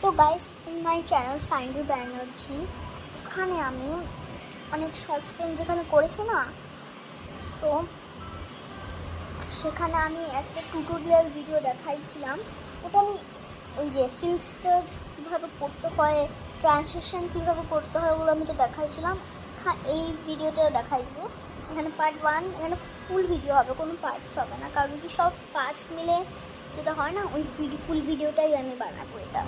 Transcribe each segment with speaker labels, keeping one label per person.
Speaker 1: So guys, in my channel Cindy Banerjee, ওখানে আমি অনেক শর্ট ফিল্ম যেখানে করেছি না, সো সেখানে আমি একটা টিউটোরিয়াল ভিডিও দেখাইছিলাম। ওটা আমি ওই যে ফিল্টার্স কীভাবে করতে হয়, ট্রান্সলেশন কীভাবে করতে হয়, ওগুলো আমি তো দেখাইছিলাম। এই ভিডিওটা দেখাই দিব। এখানে পার্ট 1, এখানে ফুল ভিডিও হবে, কোনো পার্টস হবে না, কারণ কি সব পার্টস মিলে যেটা হয় না, ওই ফুল ভিডিওটাই আমি বানাবো এটা।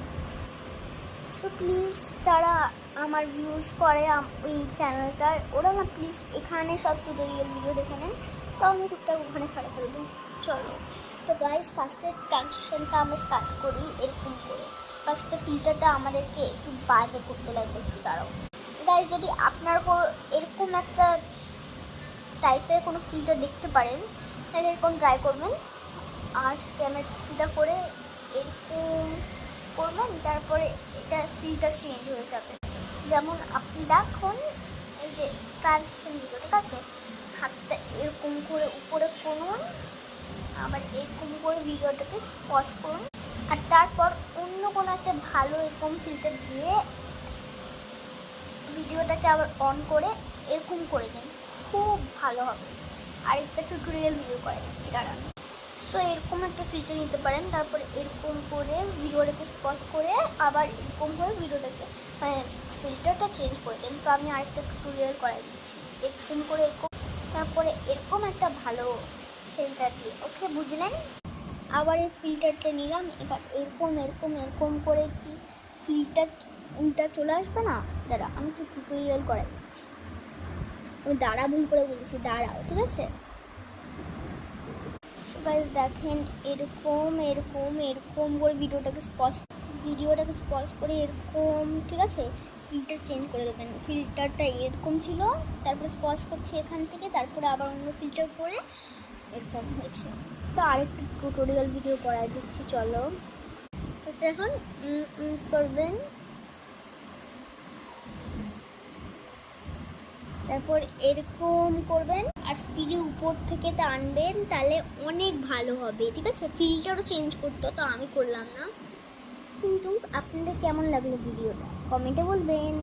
Speaker 1: সো প্লিজ যারা আমার ভিউজ করে ওই চ্যানেলটার, ওরা না প্লিজ এখানে সব টিউটোরিয়াল ভিডিও দেখে নেন, তো আমি টুকটাক ওখানে ছাড়া করে দিই। চলো তো গাইজ, ফার্স্টে ট্রান্সলেশনটা আমরা স্টার্ট করি এরকম করে। ফার্স্টে ফিল্টারটা আমাদেরকে একটু বাজে করতে লাগবে, একটু দাঁড়াও গাইজ। যদি আপনার এরকম একটা টাইপের কোনো ফিল্টার দেখতে পারেন, তাহলে এরকম ট্রাই করবেন। আর ক্যামেরা সিধা করে এরকম করবেন, তারপরে এটা ফিল্টার চেঞ্জ হয়ে যাবে। যেমন আপনি দেখুন এই যে ট্রান্সলেশন ভিডিও, ঠিক আছে, হাতটা এরকম করে উপরে করুন, আবার এরকম করে ভিডিওটাকে পজ করুন, আর তারপর অন্য কোনো একটা ভালো এরকম ফিল্টার দিয়ে ভিডিওটাকে আবার অন করে এরকম করে দিন, খুব ভালো হবে। আরেকটা টিউটোরিয়াল ভিডিও করে দিচ্ছি দাঁড়ান। সো এরকম একটা ফিল্টার নিতে পারেন, তারপরে এরকম করে ভিডিওটাকে পজ করে আবার এরকম করে ভিডিওটাকে মানে ফিল্টারটা চেঞ্জ করে দিন। তো আমি আরেকটা টিউটোরিয়াল করে দিচ্ছি, এরকম করে এরকম, তারপরে এরকম একটা ভালো ফিল্টার দিয়ে, ওকে বুঝলেন? আবার এই ফিল্টারটা নিলাম, এবার এরকম এরকম এরকম করে কি ফিল্টার উল্টা চলে আসবে না, দাঁড়া আমি তো টিউটোরিয়াল করে দিচ্ছি। আমি দাঁড়া ভুল করে বলেছি, দাঁড়াও, ঠিক আছে। গাইস দেখেন এরকম এরকম এরকম করে ভিডিওটাকে পজ করে এরকম, ঠিক আছে, ফিল্টার চেঞ্জ করে দেবেন। ফিল্টারটা এরকম ছিল, তারপরে পজ করছি এখান থেকে, তারপরে আবার অন্য ফিল্টার করে এরকম হয়েছে। তো আরেকটা টিউটোরিয়াল ভিডিও করাই দিচ্ছি, চলো। এখন করবেন, তারপর এরকম করবেন আর স্পিডে উপর থেকে টানবেন, তাহলে অনেক ভালো হবে, ঠিক আছে। ফিল্টারও চেঞ্জ করতে, তো আমি করলাম না, কিন্তু আপনাদের কেমন লাগলো ভিডিওটা কমেন্টে বলবেন।